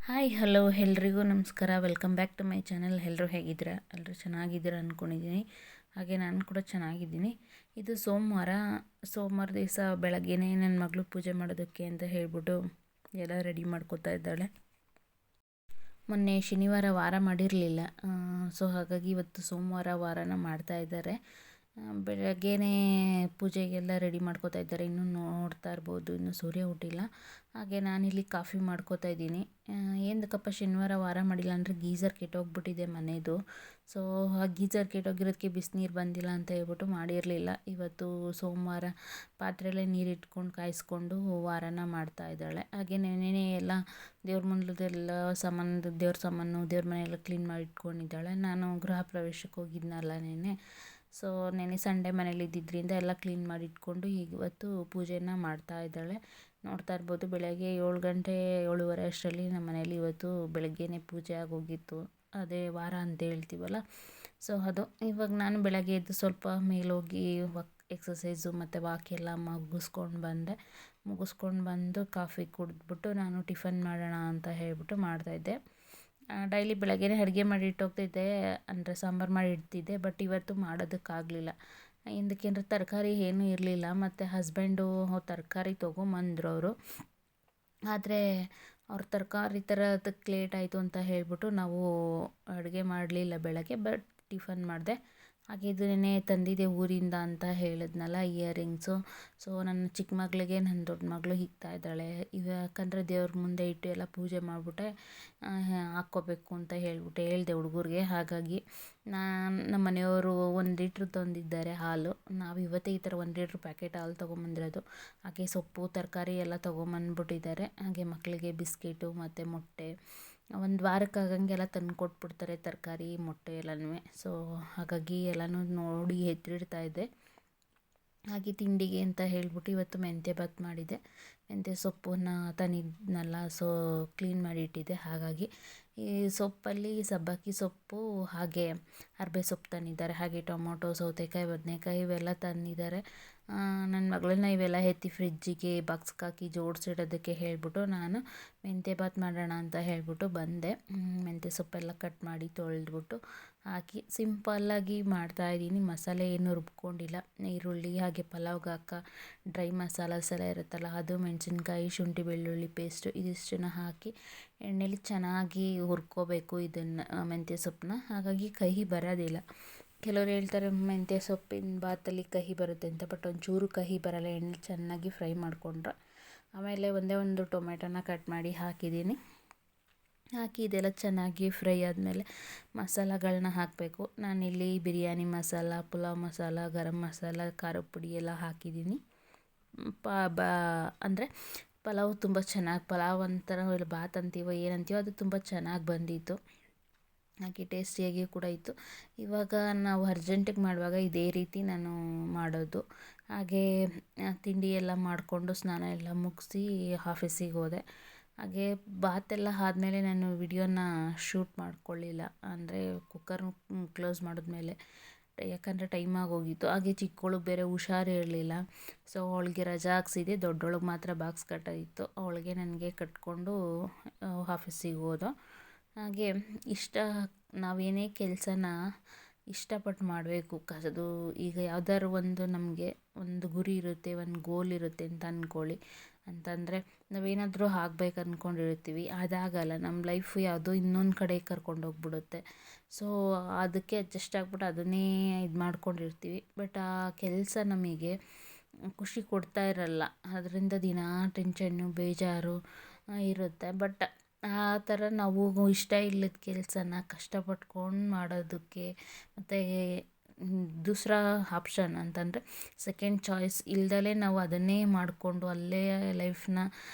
Hi hello ಎಲ್ರಿಗೂ ನಮಸ್ಕಾರ. Welcome back to my channel. ಎಲ್ಲರೂ ಹೇಗಿದ್ದೀರಾ? ಎಲ್ಲರೂ ಚೆನ್ನಾಗಿದ್ದೀರಾ ಅಂದ್ಕೊಂಡಿದ್ದೀನಿ. ಹಾಗೆ ನಾನು ಕೂಡ ಚೆನ್ನಾಗಿದ್ದೀನಿ. ಇದು ಸೋಮವಾರ ದಿವಸ ಬೆಳಗ್ಗೆನೇ ನನ್ನ ಮಗಳು ಪೂಜೆ ಮಾಡೋದಕ್ಕೆ ಅಂತ ಹೇಳ್ಬಿಟ್ಟು ಎಲ್ಲ ರೆಡಿ ಮಾಡ್ಕೋತಾ ಇದ್ದಾಳೆ. ಮೊನ್ನೆ ಶನಿವಾರ ವಾರ ಮಾಡಿರಲಿಲ್ಲ, ಸೊ ಹಾಗಾಗಿ ಇವತ್ತು ಸೋಮವಾರ ವಾರನ ಮಾಡ್ತಾ ಇದ್ದಾರೆ. ಬೆಳಗ್ಗೆನೇ ಪೂಜೆಗೆಲ್ಲ ರೆಡಿ ಮಾಡ್ಕೋತಾ ಇದ್ದಾರೆ. ಇನ್ನೂ ನೋಡ್ತಾ ಇರ್ಬೋದು, ಇನ್ನೂ ಸೂರ್ಯ ಹುಟ್ಟಿಲ್ಲ. ಹಾಗೆ ನಾನಿಲ್ಲಿ ಕಾಫಿ ಮಾಡ್ಕೋತಾ ಇದ್ದೀನಿ. ಏನಕ್ಕಪ್ಪ ಶನಿವಾರ ವಾರ ಮಾಡಿಲ್ಲ ಅಂದರೆ ಗೀಝರ್ ಕೆಟ್ಟೋಗ್ಬಿಟ್ಟಿದೆ ಮನೆಯದು. ಸೊ ಆ ಗೀಝರ್ ಕೆಟ್ಟೋಗಿರೋದಕ್ಕೆ ಬಿಸಿನೀರು ಬಂದಿಲ್ಲ ಅಂತ ಹೇಳ್ಬಿಟ್ಟು ಮಾಡಿರಲಿಲ್ಲ. ಇವತ್ತು ಸೋಮವಾರ ಪಾತ್ರೆಯಲ್ಲೇ ನೀರು ಇಟ್ಕೊಂಡು ಕಾಯಿಸ್ಕೊಂಡು ವಾರನ ಮಾಡ್ತಾ ಇದ್ದಾಳೆ. ಹಾಗೆ ನೆನ್ನೆ ಎಲ್ಲ ದೇವ್ರ ಮುಂದೆಲ್ಲ ದೇವ್ರ ಸಾಮಾನು ದೇವ್ರ ಮನೆಯೆಲ್ಲ ಕ್ಲೀನ್ ಮಾಡಿ ಇಟ್ಕೊಂಡಿದ್ದಾಳೆ. ನಾನು ಗೃಹ ಪ್ರವೇಶಕ್ಕೆ ಹೋಗಿದ್ನಲ್ಲ ನೆನ್ನೆ, ಸೊ ನೆನ್ನೆ ಸಂಡೇ ಮನೇಲಿ ಇದ್ದಿದ್ದರಿಂದ ಎಲ್ಲ ಕ್ಲೀನ್ ಮಾಡಿ ಇಟ್ಕೊಂಡು ಇವತ್ತು ಪೂಜೆನ ಮಾಡ್ತಾ ಇದ್ದಾಳೆ. ನೋಡ್ತಾ ಇರ್ಬೋದು, ಬೆಳಗ್ಗೆ 7 ಗಂಟೆ 7:30 ಅಷ್ಟರಲ್ಲಿ ನಮ್ಮ ಮನೇಲಿ ಇವತ್ತು ಬೆಳಗ್ಗೆನೇ ಪೂಜೆ ಆಗೋಗಿತ್ತು. ಅದೇ ವಾರ ಅಂತ ಹೇಳ್ತೀವಲ್ಲ, ಸೊ ಅದು. ಇವಾಗ ನಾನು ಬೆಳಗ್ಗೆ ಎದ್ದು ಸ್ವಲ್ಪ ಮೇಲೋಗಿ ಎಕ್ಸಸೈಸು ಮತ್ತು ವಾಕ್ ಎಲ್ಲ ಮುಗಿಸ್ಕೊಂಡು ಬಂದು ಕಾಫಿ ಕುಡಿದ್ಬಿಟ್ಟು ನಾನು ಟಿಫನ್ ಮಾಡೋಣ ಅಂತ ಹೇಳ್ಬಿಟ್ಟು ಮಾಡ್ತಾಯಿದ್ದೆ. ಡೈಲಿ ಬೆಳಗ್ಗೆನೇ ಅಡುಗೆ ಮಾಡಿ ಇಟ್ಟೋಗ್ತಿದ್ದೆ, ಅಂದರೆ ಸಾಂಬಾರು ಮಾಡಿ ಇಡ್ತಿದ್ದೆ. ಬಟ್ ಇವತ್ತು ಮಾಡೋದಕ್ಕಾಗಲಿಲ್ಲ. ಏನಕ್ಕೆ ತರಕಾರಿ ಏನೂ ಇರಲಿಲ್ಲ. ಮತ್ತು ಹಸ್ಬೆಂಡು ತರಕಾರಿ ತೊಗೊಂಬಂದ್ರು ಅವರು. ಆದರೆ ಅವ್ರ ತರಕಾರಿ ತರೋದಕ್ಕೆ ಲೇಟ್ ಆಯಿತು ಅಂತ ಹೇಳ್ಬಿಟ್ಟು ನಾವು ಅಡುಗೆ ಮಾಡಲಿಲ್ಲ ಬೆಳಗ್ಗೆ. ಬಟ್ ಟಿಫನ್ ಮಾಡಿದೆ. ಹಾಗೆ ಇದು ನೆನ್ನೆ ತಂದಿದ್ದೆ ಊರಿಂದ ಅಂತ ಹೇಳಿದ್ನಲ್ಲ, ಇಯರಿಂಗ್ಸು. ಸೊ ನನ್ನ ಚಿಕ್ಕ ಮಗಳಿಗೆ ನನ್ನ ದೊಡ್ಡ ಮಗಳು ಇಕ್ತಾ ಇದ್ದಾಳೆ. ಯಾಕಂದರೆ ದೇವ್ರ ಮುಂದೆ ಇಟ್ಟು ಎಲ್ಲ ಪೂಜೆ ಮಾಡಿಬಿಟ್ಟೆ ಹಾಕ್ಕೋಬೇಕು ಅಂತ ಹೇಳಿದೆ ಹುಡುಗರಿಗೆ. ಹಾಗಾಗಿ ನಮ್ಮ ಮನೆಯವರು 1 ಲೀಟ್ರ್ ತಂದಿದ್ದಾರೆ ಹಾಲು. ನಾವು ಇವತ್ತೇ ಈ ಥರ 1 ಲೀಟ್ರ್ ಪ್ಯಾಕೆಟ್ ಹಾಲು ತೊಗೊಂಬಂದಿರೋದು. ಹಾಗೆ ಸೊಪ್ಪು ತರಕಾರಿ ಎಲ್ಲ ತೊಗೊಂಬಂದ್ಬಿಟ್ಟಿದ್ದಾರೆ. ಹಾಗೆ ಮಕ್ಕಳಿಗೆ ಬಿಸ್ಕೆಟು ಮತ್ತು ಮೊಟ್ಟೆ 1 ವಾರಕ್ಕಾಗಂಗೆಲ್ಲ ತಂದು ಕೊಟ್ಬಿಡ್ತಾರೆ, ತರಕಾರಿ ಮೊಟ್ಟೆ ಎಲ್ಲನೂ. ಸೊ ಹಾಗಾಗಿ ಎಲ್ಲನೂ ನೋಡಿ ಎತ್ತಿಡ್ತಾ ಇದ್ದೆ. ಹಾಗೆ ತಿಂಡಿಗೆ ಅಂತ ಹೇಳ್ಬಿಟ್ಟು ಇವತ್ತು ಮೆಂತ್ಯ ಬಾತ್ ಮಾಡಿದ್ದೆ. ಮೆಂತ್ಯ ಸೊಪ್ಪನ್ನ ತಂದಿದ್ನಲ್ಲ, ಸೊ ಕ್ಲೀನ್ ಮಾಡಿ ಇಟ್ಟಿದ್ದೆ. ಹಾಗಾಗಿ ಈ ಸೊಪ್ಪಲ್ಲಿ ಸಬ್ಬಕ್ಕಿ ಸೊಪ್ಪು ಹಾಗೆ ಅರ್ಬೆ ಸೊಪ್ಪು ತಂದಿದ್ದಾರೆ. ಹಾಗೆ ಟೊಮೊಟೊ, ಸೌತೆಕಾಯಿ, ಬದನೆಕಾಯಿ ಇವೆಲ್ಲ ತಂದಿದ್ದಾರೆ. ನನ್ನ ಮಗಳನ್ನ ಇವೆಲ್ಲ ಎತ್ತಿ ಫ್ರಿಜ್ಜಿಗೆ ಬಾಕ್ಸ್ಗೆ ಹಾಕಿ ಜೋಡಿಸಿಡೋದಕ್ಕೆ ಹೇಳ್ಬಿಟ್ಟು ನಾನು ಮೆಂತ್ಯ ಬಾತ್ ಮಾಡೋಣ ಅಂತ ಹೇಳ್ಬಿಟ್ಟು ಬಂದೆ. ಮೆಂತ್ಯ ಸೊಪ್ಪೆಲ್ಲ ಕಟ್ ಮಾಡಿ ತೊಳೆದ್ಬಿಟ್ಟು ಹಾಕಿ ಸಿಂಪಲ್ಲಾಗಿ ಮಾಡ್ತಾಯಿದ್ದೀನಿ. ಮಸಾಲೆ ಏನೂ ರುಬ್ಕೊಂಡಿಲ್ಲ. ಈರುಳ್ಳಿ ಹಾಗೆ ಪಲಾವ್ಗೆ ಡ್ರೈ ಮಸಾಲಾಸ್ ಎಲ್ಲ ಇರುತ್ತಲ್ಲ, ಅದು ಮೆಣಸಿನ್ಕಾಯಿ, ಶುಂಠಿ ಬೆಳ್ಳುಳ್ಳಿ ಪೇಸ್ಟು ಇದಿಷ್ಟನ್ನು ಹಾಕಿ ಎಣ್ಣೆಲಿ ಚೆನ್ನಾಗಿ ಹುರ್ಕೋಬೇಕು ಇದನ್ನು ಮೆಂತ್ಯ ಸೊಪ್ಪನ್ನ. ಹಾಗಾಗಿ ಕಹಿ ಬರೋದಿಲ್ಲ. ಕೆಲವ್ರು ಹೇಳ್ತಾರೆ ಮೆಂತ್ಯ ಸೊಪ್ಪಿನ ಬಾತಲ್ಲಿ ಕಹಿ ಬರುತ್ತೆ ಅಂತ, ಬಟ್ ಒಂಚೂರು ಕಹಿ ಬರೋಲ್ಲ ಎಣ್ಣೆ ಚೆನ್ನಾಗಿ ಫ್ರೈ ಮಾಡಿಕೊಂಡ್ರೆ. ಆಮೇಲೆ ಒಂದೇ ಒಂದು ಟೊಮೆಟೊನ ಕಟ್ ಮಾಡಿ ಹಾಕಿದ್ದೀನಿ. ಹಾಕಿ ಇದೆಲ್ಲ ಚೆನ್ನಾಗಿ ಫ್ರೈ ಆದಮೇಲೆ ಮಸಾಲಗಳನ್ನ ಹಾಕಬೇಕು. ನಾನಿಲ್ಲಿ ಬಿರಿಯಾನಿ ಮಸಾಲ, ಪುಲಾವ್ ಮಸಾಲ, ಗರಂ ಮಸಾಲ, ಖಾರದ ಪುಡಿ ಎಲ್ಲ ಹಾಕಿದ್ದೀನಿ. ಅಂದರೆ ಪಲಾವ್ ತುಂಬ ಚೆನ್ನಾಗಿ, ಪಲಾವ್ ಅಂತಾರೋ ಇಲ್ಲ ಬಾತ್ ಅಂತೀವೋ ಏನಂತೀವೋ, ಅದು ತುಂಬ ಚೆನ್ನಾಗಿ ಬಂದಿತ್ತು. ಹಾಗೆ ಟೇಸ್ಟಿಯಾಗಿ ಕೂಡ ಇತ್ತು. ಇವಾಗ ನಾವು ಅರ್ಜೆಂಟಿಗೆ ಮಾಡುವಾಗ ಇದೇ ರೀತಿ ನಾನು ಮಾಡೋದು. ಹಾಗೆ ತಿಂಡಿ ಎಲ್ಲ ಮಾಡಿಕೊಂಡು ಸ್ನಾನ ಎಲ್ಲ ಮುಗಿಸಿ ಆಫೀಸಿಗೆ ಹೋದೆ. ಹಾಗೆ ಬಾತೆಲ್ಲ ಆದಮೇಲೆ ನಾನು ವಿಡಿಯೋನ ಶೂಟ್ ಮಾಡ್ಕೊಳ್ಳಿಲ್ಲ, ಅಂದರೆ ಕುಕ್ಕರ್ ಕ್ಲೋಸ್ ಮಾಡಿದ್ಮೇಲೆ, ಯಾಕಂದರೆ ಟೈಮ್ ಆಗೋಗಿತ್ತು. ಹಾಗೆ ಚಿಕ್ಕವಳಿಗೆ ಬೇರೆ ಹುಷಾರು ಇರಲಿಲ್ಲ. ಸೊ ಅವಳಿಗೆ ರಜಾ ಹಾಕ್ಸಿದ್ದೆ, ದೊಡ್ಡವಳಿಗೆ ಮಾತ್ರ ಬಾಕ್ಸ್ ಕಟ್ಟೋದಿತ್ತು. ಅವಳಿಗೆ ನನಗೆ ಕಟ್ಕೊಂಡು ಆಫೀಸಿಗೆ ಹೋದೋ. ಹಾಗೆ ನಾವೇನೇ ಕೆಲಸನ ಇಷ್ಟಪಟ್ಟು ಮಾಡಬೇಕು. ಅದು ಈಗ ಯಾವ್ದಾದ್ರು ಒಂದು ನಮಗೆ ಒಂದು ಗುರಿ ಇರುತ್ತೆ, ಒಂದು ಗೋಲ್ ಇರುತ್ತೆ ಅಂತ ಅಂದ್ಕೊಳ್ಳಿ. ಅಂತಂದರೆ ನಾವೇನಾದರೂ ಆಗ್ಬೇಕು ಅಂದ್ಕೊಂಡಿರ್ತೀವಿ, ಅದಾಗಲ್ಲ. ನಮ್ಮ ಲೈಫು ಯಾವುದೋ ಇನ್ನೊಂದು ಕಡೆ ಕರ್ಕೊಂಡೋಗ್ಬಿಡುತ್ತೆ. ಸೊ ಅದಕ್ಕೆ ಅಡ್ಜಸ್ಟ್ ಆಗ್ಬಿಟ್ಟು ಅದನ್ನೇ ಇದು ಮಾಡ್ಕೊಂಡಿರ್ತೀವಿ. ಬಟ್ ಆ ಕೆಲಸ ನಮಗೆ ಖುಷಿ ಕೊಡ್ತಾ ಇರಲ್ಲ. ಅದರಿಂದ ದಿನಾ ಟೆನ್ಷನ್ನು, ಬೇಜಾರು ಇರುತ್ತೆ. ಬಟ್ ಆ ಥರ ನಾವು ಇಷ್ಟ ಇಲ್ಲದ ಕೆಲಸನ ಕಷ್ಟಪಟ್ಕೊಂಡು ಮಾಡೋದಕ್ಕೆ, ಮತ್ತು ದೂಸರಾ ಆಪ್ಷನ್ ಅಂತಂದರೆ ಸೆಕೆಂಡ್ ಚಾಯ್ಸ್ ಇಲ್ದಲೇ ನಾವು ಅದನ್ನೇ ಮಾಡಿಕೊಂಡು ಅಲ್ಲೇ ಲೈಫನ್ನ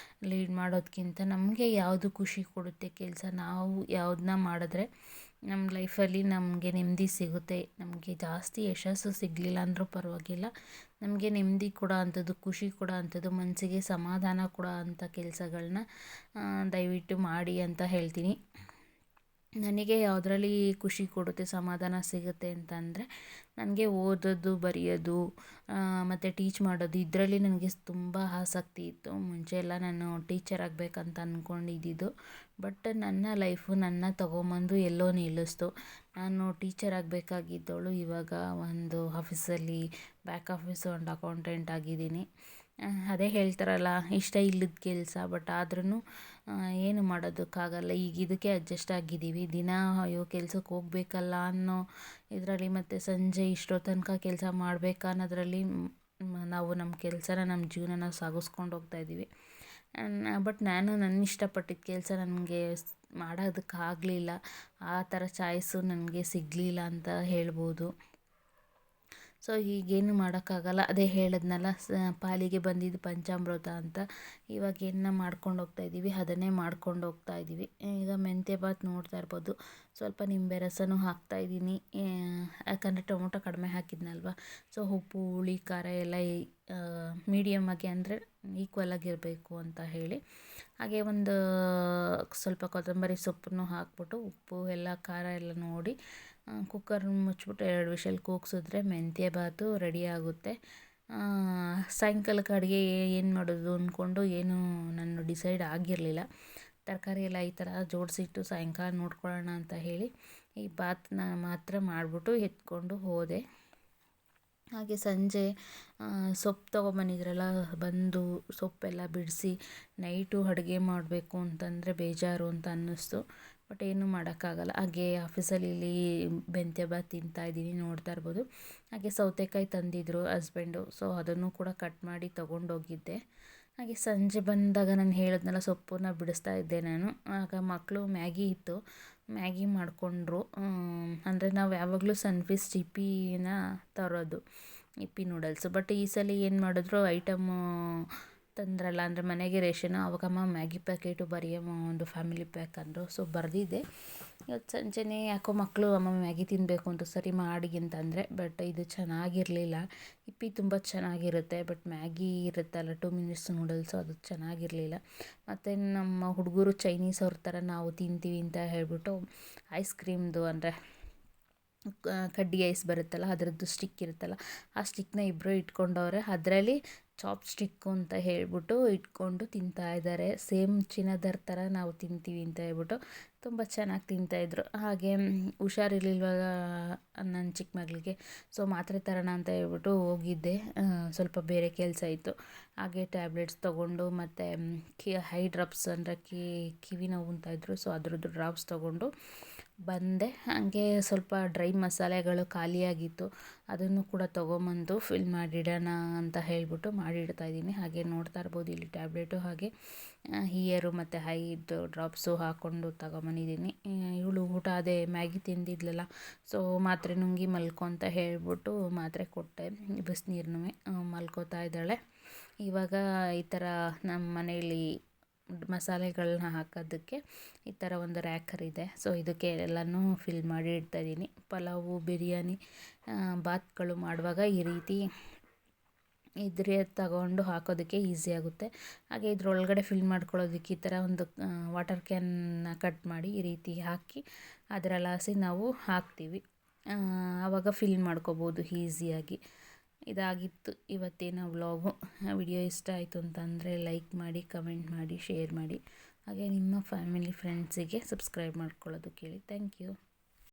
ಲೀಡ್ ಮಾಡೋದಕ್ಕಿಂತ ನಮಗೆ ಯಾವುದು ಖುಷಿ ಕೊಡುತ್ತೆ ಕೆಲಸ, ನಾವು ಯಾವುದನ್ನ ಮಾಡಿದ್ರೆ ನಮ್ಮ ಲೈಫಲ್ಲಿ ನಮಗೆ ನೆಮ್ಮದಿ ಸಿಗುತ್ತೆ. ನಮಗೆ ಜಾಸ್ತಿ ಯಶಸ್ಸು ಸಿಗಲಿಲ್ಲ ಅಂದರೂ ಪರವಾಗಿಲ್ಲ, ನಮಗೆ ನೆಮ್ಮದಿ ಕೊಡೋ ಅಂಥದ್ದು, ಖುಷಿ ಕೊಡೋ ಅಂಥದ್ದು, ಮನಸ್ಸಿಗೆ ಸಮಾಧಾನ ಕೊಡೋ ಅಂಥ ಕೆಲಸಗಳನ್ನ ದಯವಿಟ್ಟು ಮಾಡಿ ಅಂತ ಹೇಳ್ತೀನಿ. ನನಗೆ ಯಾವುದ್ರಲ್ಲಿ ಖುಷಿ ಕೊಡುತ್ತೆ, ಸಮಾಧಾನ ಸಿಗುತ್ತೆ ಅಂತಂದರೆ ನನಗೆ ಓದೋದು, ಬರೆಯೋದು ಮತ್ತು ಟೀಚ್ ಮಾಡೋದು ಇದರಲ್ಲಿ ನನಗೆ ತುಂಬ ಆಸಕ್ತಿ ಇತ್ತು. ಮುಂಚೆ ಎಲ್ಲ ನಾನು ಟೀಚರ್ ಆಗಬೇಕಂತ ಅಂದ್ಕೊಂಡಿದ್ದಿದ್ದು. ಬಟ್ ನನ್ನ ಲೈಫು ನನ್ನ ತೊಗೊಂಬಂದು ಎಲ್ಲೋ ನಿಲ್ಲಿಸ್ತು. ನಾನು ಟೀಚರ್ ಆಗಬೇಕಾಗಿದ್ದವಳು ಇವಾಗ ಒಂದು ಆಫೀಸಲ್ಲಿ ಬ್ಯಾಕ್ ಆಫೀಸು ಒಂದು ಅಕೌಂಟೆಂಟ್ ಆಗಿದ್ದೀನಿ. ಅದೇ ಹೇಳ್ತಾರಲ್ಲ, ಇಷ್ಟ ಇಲ್ಲದ ಕೆಲಸ, ಬಟ್ ಆದ್ರೂ ಏನು ಮಾಡೋದಕ್ಕಾಗಲ್ಲ. ಈಗ ಇದಕ್ಕೆ ಅಡ್ಜಸ್ಟ್ ಆಗಿದ್ದೀವಿ. ದಿನ ಅಯ್ಯೋ ಕೆಲ್ಸಕ್ಕೆ ಹೋಗ್ಬೇಕಲ್ಲ ಅನ್ನೋ ಇದರಲ್ಲಿ, ಮತ್ತು ಸಂಜೆ ಇಷ್ಟೋ ತನಕ ಕೆಲಸ ಮಾಡಬೇಕಾ ಅನ್ನೋದ್ರಲ್ಲಿ ನಾವು ನಮ್ಮ ಕೆಲಸನ, ನಮ್ಮ ಜೀವನನ ಸಾಗಿಸ್ಕೊಂಡು ಹೋಗ್ತಾಯಿದ್ದೀವಿ. ಬಟ್ ನಾನು ನನ್ನ ಇಷ್ಟಪಟ್ಟಿದ್ದ ಕೆಲಸ ನನಗೆ ಮಾಡೋದಕ್ಕಾಗಲಿಲ್ಲ. ಆ ಥರ ಚಾಯ್ಸು ನನಗೆ ಸಿಗಲಿಲ್ಲ ಅಂತ ಹೇಳ್ಬೋದು. ಸೊ ಈಗೇನು ಮಾಡೋಕ್ಕಾಗಲ್ಲ. ಅದೇ ಹೇಳಿದ್ನಲ್ಲ, ಪಾಲಿಗೆ ಬಂದಿದ್ದು ಪಂಚಾಮೃತ ಅಂತ. ಇವಾಗ ಏನು ಮಾಡ್ಕೊಂಡು ಹೋಗ್ತಾಯಿದ್ದೀವಿ, ಅದನ್ನೇ ಮಾಡ್ಕೊಂಡು ಹೋಗ್ತಾಯಿದ್ದೀವಿ. ಈಗ ಮೆಂತ್ಯ ಬಾತ್ ನೋಡ್ತಾ ಇರ್ಬೋದು, ಸ್ವಲ್ಪ ನಿಂಬೆ ರಸನೂ ಹಾಕ್ತಾಯಿದ್ದೀನಿ. ಯಾಕಂದರೆ ಟೊಮೊಟೊ ಕಡಿಮೆ ಹಾಕಿದ್ನಲ್ವ, ಸೊ ಉಪ್ಪು, ಹುಳಿ, ಖಾರ ಎಲ್ಲ ಮೀಡಿಯಮ್ಮಾಗಿ, ಅಂದರೆ ಈಕ್ವಲಾಗಿರಬೇಕು ಅಂತ ಹೇಳಿ. ಹಾಗೆ ಒಂದು ಸ್ವಲ್ಪ ಕೊತ್ತಂಬರಿ ಸೊಪ್ಪನ್ನು ಹಾಕ್ಬಿಟ್ಟು, ಉಪ್ಪು ಎಲ್ಲ ಖಾರ ಎಲ್ಲ ನೋಡಿ ಕುಕ್ಕರ್ ಮುಚ್ಚಿಬಿಟ್ಟು 2 ವಿಷಲ್ ಕೂಗಿಸಿದ್ರೆ ಮೆಂತ್ಯ ಬಾತು ರೆಡಿ ಆಗುತ್ತೆ. ಸಾಯಂಕಾಲಕ್ಕೆ ಅಡುಗೆ ಏನು ಮಾಡೋದು ಅಂದ್ಕೊಂಡು ಏನೂ ನಾನು ಡಿಸೈಡ್ ಆಗಿರಲಿಲ್ಲ. ತರಕಾರಿ ಎಲ್ಲ ಈ ಥರ ಜೋಡಿಸಿಟ್ಟು ಸಾಯಂಕಾಲ ನೋಡ್ಕೊಳ್ಳೋಣ ಅಂತ ಹೇಳಿ ಈ ಬಾತನ್ನ ಮಾತ್ರ ಮಾಡಿಬಿಟ್ಟು ಎತ್ಕೊಂಡು ಹೋದೆ. ಹಾಗೆ ಸಂಜೆ ಸೊಪ್ಪು ತೊಗೊಂಬಂದಿದ್ರಲ್ಲ, ಬಂದು ಸೊಪ್ಪೆಲ್ಲ ಬಿಡಿಸಿ ನೈಟು ಅಡುಗೆ ಮಾಡಬೇಕು ಅಂತಂದರೆ ಬೇಜಾರು ಅಂತ ಅನ್ನಿಸ್ತು. ಬಟ್ ಏನೂ ಮಾಡೋಕ್ಕಾಗಲ್ಲ. ಹಾಗೆ ಆಫೀಸಲ್ಲಿ ಇಲ್ಲಿ ಮೆಂತ್ಯ ಬಾತ್ ತಿಂತಾಯಿದ್ದೀನಿ, ನೋಡ್ತಾ ಇರ್ಬೋದು. ಹಾಗೆ ಸೌತೆಕಾಯಿ ತಂದಿದ್ದರು ಹಸ್ಬೆಂಡು, ಸೊ ಅದನ್ನು ಕೂಡ ಕಟ್ ಮಾಡಿ ತೊಗೊಂಡೋಗಿದ್ದೆ. ಹಾಗೆ ಸಂಜೆ ಬಂದಾಗ ನಾನು ಹೇಳಿದ್ನಲ್ಲ, ಸೊಪ್ಪನ್ನ ಬಿಡಿಸ್ತಾ ಇದ್ದೆ ನಾನು. ಆಗ ಮಕ್ಕಳು ಮ್ಯಾಗಿ ಇತ್ತು, ಮ್ಯಾಗಿ ಮಾಡಿಕೊಂಡ್ರು. ಅಂದರೆ ನಾವು ಯಾವಾಗಲೂ ಸನ್ಫೀಸ್ಟ್ ಇಪ್ಪಿನ ತರೋದು, ಇಪ್ಪಿ ನೂಡಲ್ಸು. ಬಟ್ ಈ ಸಲ ಏನು ಮಾಡಿದ್ರು, ಐಟಮು ತಂದ್ರಲ್ಲ, ಅಂದರೆ ಮನೆಗೆ ರೇಷನು, ಅವಾಗಮ್ಮ ಮ್ಯಾಗಿ ಪ್ಯಾಕೆಟು ಬರೆಯಮ್ಮ ಒಂದು ಫ್ಯಾಮಿಲಿ ಪ್ಯಾಕ್ ಅಂದರು. ಸೊ ಬರೆದಿದ್ದೆ. ಇವತ್ತು ಸಂಜೆನೇ ಯಾಕೋ ಮಕ್ಕಳು ಅಮ್ಮ ಮ್ಯಾಗಿ ತಿನ್ನಬೇಕು ಅಂತ ಸರಿ ಮಾಡಿ ಅಂತಂದರೆ, ಬಟ್ ಇದು ಚೆನ್ನಾಗಿರಲಿಲ್ಲ. ಇಪ್ಪಿ ತುಂಬ ಚೆನ್ನಾಗಿರುತ್ತೆ, ಬಟ್ ಮ್ಯಾಗಿ ಇರುತ್ತಲ್ಲ 2 ಮಿನಿಟ್ಸ್ ನೂಡಲ್ಸು, ಅದು ಚೆನ್ನಾಗಿರಲಿಲ್ಲ. ಮತ್ತು ನಮ್ಮ ಹುಡುಗರು ಚೈನೀಸ್ ಅವ್ರ ಥರ ನಾವು ತಿಂತೀವಿ ಅಂತ ಹೇಳ್ಬಿಟ್ಟು ಐಸ್ ಕ್ರೀಮ್ದು, ಅಂದರೆ ಕಡ್ಡಿ ಐಸ್ ಬರುತ್ತಲ್ಲ, ಅದರದ್ದು ಸ್ಟಿಕ್ ಇರುತ್ತಲ್ಲ, ಆ ಸ್ಟಿಕ್ನ ಇಬ್ಬರು ಇಟ್ಕೊಂಡವ್ರೆ. ಅದರಲ್ಲಿ ಚಾಪ್ ಸ್ಟಿಕ್ಕು ಅಂತ ಹೇಳ್ಬಿಟ್ಟು ಇಟ್ಕೊಂಡು ತಿಂತಾಯಿದ್ದಾರೆ. ಸೇಮ್ ಚಿನ್ನದರ ಥರ ನಾವು ತಿಂತೀವಿ ಅಂತ ಹೇಳ್ಬಿಟ್ಟು ತುಂಬ ಚೆನ್ನಾಗಿ ತಿಂತಾಯಿದ್ರು. ಹಾಗೆ ಹುಷಾರಿರ್ಲಿಲ್ವಲ್ಲ ನನ್ನ ಚಿಕ್ಕ ಮಗಳಿಗೆ, ಸೊ ಮಾತ್ರೆ ತರೋಣ ಅಂತ ಹೇಳ್ಬಿಟ್ಟು ಹೋಗಿದ್ದೆ. ಸ್ವಲ್ಪ ಬೇರೆ ಕೆಲಸ ಇತ್ತು. ಹಾಗೆ ಟ್ಯಾಬ್ಲೆಟ್ಸ್ ತೊಗೊಂಡು, ಮತ್ತು ಹೈ ಡ್ರಾಪ್ಸ್, ಅಂದರೆ ಕಿವಿ ನೋವು ಅಂತಾಯಿದ್ರು, ಸೊ ಅದ್ರದ್ದು ಡ್ರಾಪ್ಸ್ ತೊಗೊಂಡು ಬಂದೆ. ಹಾಗೆ ಸ್ವಲ್ಪ ಡ್ರೈ ಮಸಾಲೆಗಳು ಖಾಲಿಯಾಗಿತ್ತು, ಅದನ್ನು ಕೂಡ ತೊಗೊಂಬಂದು ಫಿಲ್ ಮಾಡಿಡೋಣ ಅಂತ ಹೇಳ್ಬಿಟ್ಟು ಮಾಡಿಡ್ತಾಯಿದ್ದೀನಿ. ಹಾಗೆ ನೋಡ್ತಾ ಇರ್ಬೋದು, ಇಲ್ಲಿ ಟ್ಯಾಬ್ಲೆಟು ಹಾಗೆ ಹಿಯರು ಮತ್ತು ಹೈದು ಡ್ರಾಪ್ಸು ಹಾಕ್ಕೊಂಡು ತಗೊಂಬಂದಿದ್ದೀನಿ. ಇವಳು ಊಟ ಅದೇ ಮ್ಯಾಗಿ ತಿಂದಿದ್ಲಲ್ಲ, ಸೊ ಮಾತ್ರೆ ನುಂಗಿ ಮಲ್ಕೊ ಅಂತ ಹೇಳ್ಬಿಟ್ಟು ಮಾತ್ರೆ ಕೊಟ್ಟೆ, ಬಿಸಿನೀರನ್ನೂ. ಮಲ್ಕೋತಾ ಇದ್ದಾಳೆ. ಇವಾಗ ಈ ಥರ ನಮ್ಮ ಮನೆಯಲ್ಲಿ ಮಸಾಲೆಗಳನ್ನ ಹಾಕೋದಕ್ಕೆ ಈ ಥರ ಒಂದು ರ್ಯಾಕರ್ ಇದೆ. ಸೊ ಇದಕ್ಕೆ ಎಲ್ಲನೂ ಫಿಲ್ ಮಾಡಿ ಇಡ್ತಾಯಿದ್ದೀನಿ. ಪಲಾವು, ಬಿರಿಯಾನಿ, ಬಾತ್ಗಳು ಮಾಡುವಾಗ ಈ ರೀತಿ ಇದ್ರೆ ತಗೊಂಡು ಹಾಕೋದಕ್ಕೆ ಈಸಿ ಆಗುತ್ತೆ. ಹಾಗೆ ಇದ್ರೊಳಗಡೆ ಫಿಲ್ ಮಾಡ್ಕೊಳ್ಳೋದಕ್ಕೆ ಈ ಥರ ಒಂದು ವಾಟರ್ ಕ್ಯಾನ್ನ ಕಟ್ ಮಾಡಿ ಈ ರೀತಿ ಹಾಕಿ ಅದರಲ್ಲಿ ಹಾಸಿ ನಾವು ಹಾಕ್ತೀವಿ. ಆವಾಗ ಫಿಲ್ ಮಾಡ್ಕೋಬೋದು ಈಸಿಯಾಗಿ. ಇದಾಗಿತ್ತು ಇವತ್ತಿನ ವ್ಲಾಗು. ವಿಡಿಯೋ ಇಷ್ಟ ಆಯಿತು ಅಂತಂದರೆ ಲೈಕ್ ಮಾಡಿ, ಕಮೆಂಟ್ ಮಾಡಿ, ಶೇರ್ ಮಾಡಿ. ಹಾಗೆ ನಿಮ್ಮ ಫ್ಯಾಮಿಲಿ ಫ್ರೆಂಡ್ಸಿಗೆ ಸಬ್ಸ್ಕ್ರೈಬ್ ಮಾಡ್ಕೊಳ್ಳೋದಕ್ಕೆ ಹೇಳಿ. Thank you.